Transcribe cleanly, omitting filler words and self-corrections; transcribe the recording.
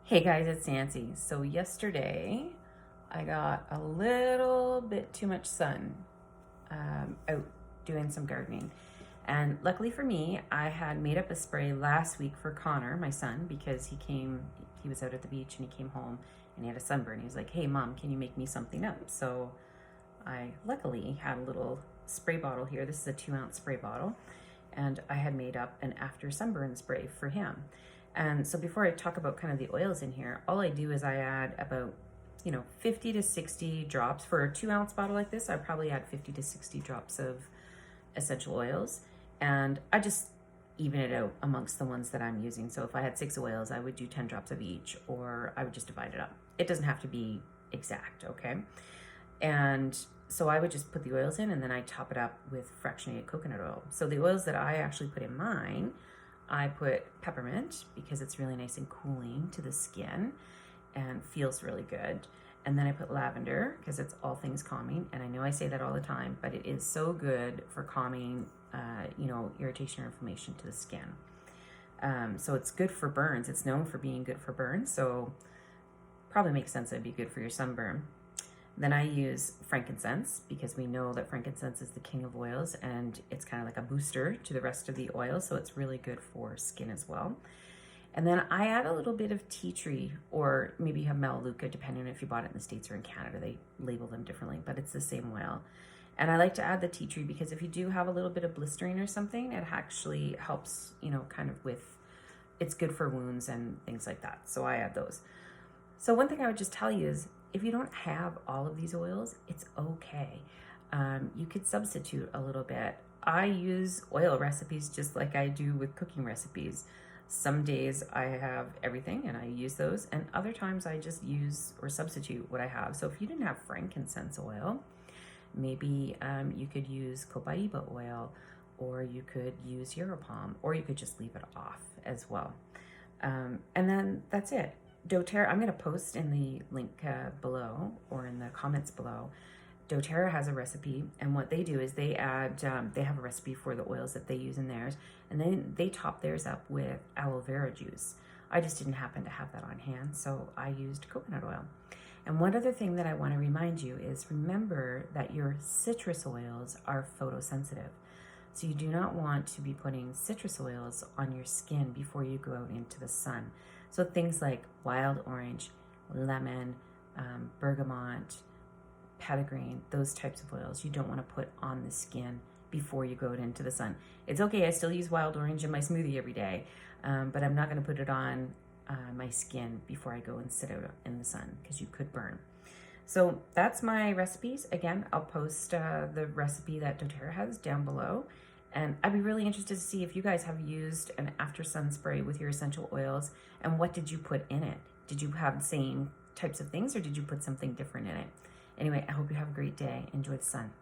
Hey guys, it's Nancy. So yesterday I got a little bit too much sun out doing some gardening. And luckily for me, I had made up a spray last week for Connor, my son, because he was out at the beach and he came home and he had a sunburn. He was like, hey mom, can you make me something up? So I luckily had a little spray bottle here. This is a 2-ounce spray bottle. And I had made up an after sunburn spray for him. And so before I talk about kind of the oils in here, all I do is I add about 50 to 60 drops. For a 2-ounce bottle like this, I probably add 50 to 60 drops of essential oils. And I just even it out amongst the ones that I'm using. So if I had 6 oils, I would do 10 drops of each, or I would just divide it up. It doesn't have to be exact, okay? And so I would just put the oils in and then I top it up with fractionated coconut oil. So the oils that I actually put in mine, I put peppermint because it's really nice and cooling to the skin and feels really good. And then I put lavender because it's all things calming. And I know I say that all the time, but it is so good for calming, irritation or inflammation to the skin. So it's good for burns. It's known for being good for burns. So probably makes sense it'd be good for your sunburn. Then I use frankincense because we know that frankincense is the king of oils and it's kind of like a booster to the rest of the oils, so it's really good for skin as well. And then I add a little bit of tea tree, or maybe you have melaleuca, depending on if you bought it in the States or in Canada. They label them differently, but it's the same oil. And I like to add the tea tree because if you do have a little bit of blistering or something, it actually helps, kind of it's good for wounds and things like that. So I add those. So one thing I would just tell you is, if you don't have all of these oils, it's okay. You could substitute a little bit. I use oil recipes just like I do with cooking recipes. Some days I have everything and I use those, and other times I just use or substitute what I have. So if you didn't have frankincense oil, maybe you could use copaiba oil, or you could use Europalm, or you could just leave it off as well. And then that's it. doTERRA, I'm going to post in the link below or in the comments below. doTERRA has a recipe, and what they do is they add, they have a recipe for the oils that they use in theirs, and then they top theirs up with aloe vera juice. I just didn't happen to have that on hand, so I used coconut oil. And one other thing that I want to remind you is remember that your citrus oils are photosensitive. So you do not want to be putting citrus oils on your skin before you go out into the sun. So things like wild orange, lemon, bergamot, petitgrain, those types of oils you don't want to put on the skin before you go out into the sun. It's okay, I still use wild orange in my smoothie every day, but I'm not going to put it on my skin before I go and sit out in the sun because you could burn. So that's my recipes. Again, I'll post the recipe that doTERRA has down below. And I'd be really interested to see if you guys have used an after sun spray with your essential oils, and what did you put in it? Did you have the same types of things, or did you put something different in it? Anyway, I hope you have a great day. Enjoy the sun.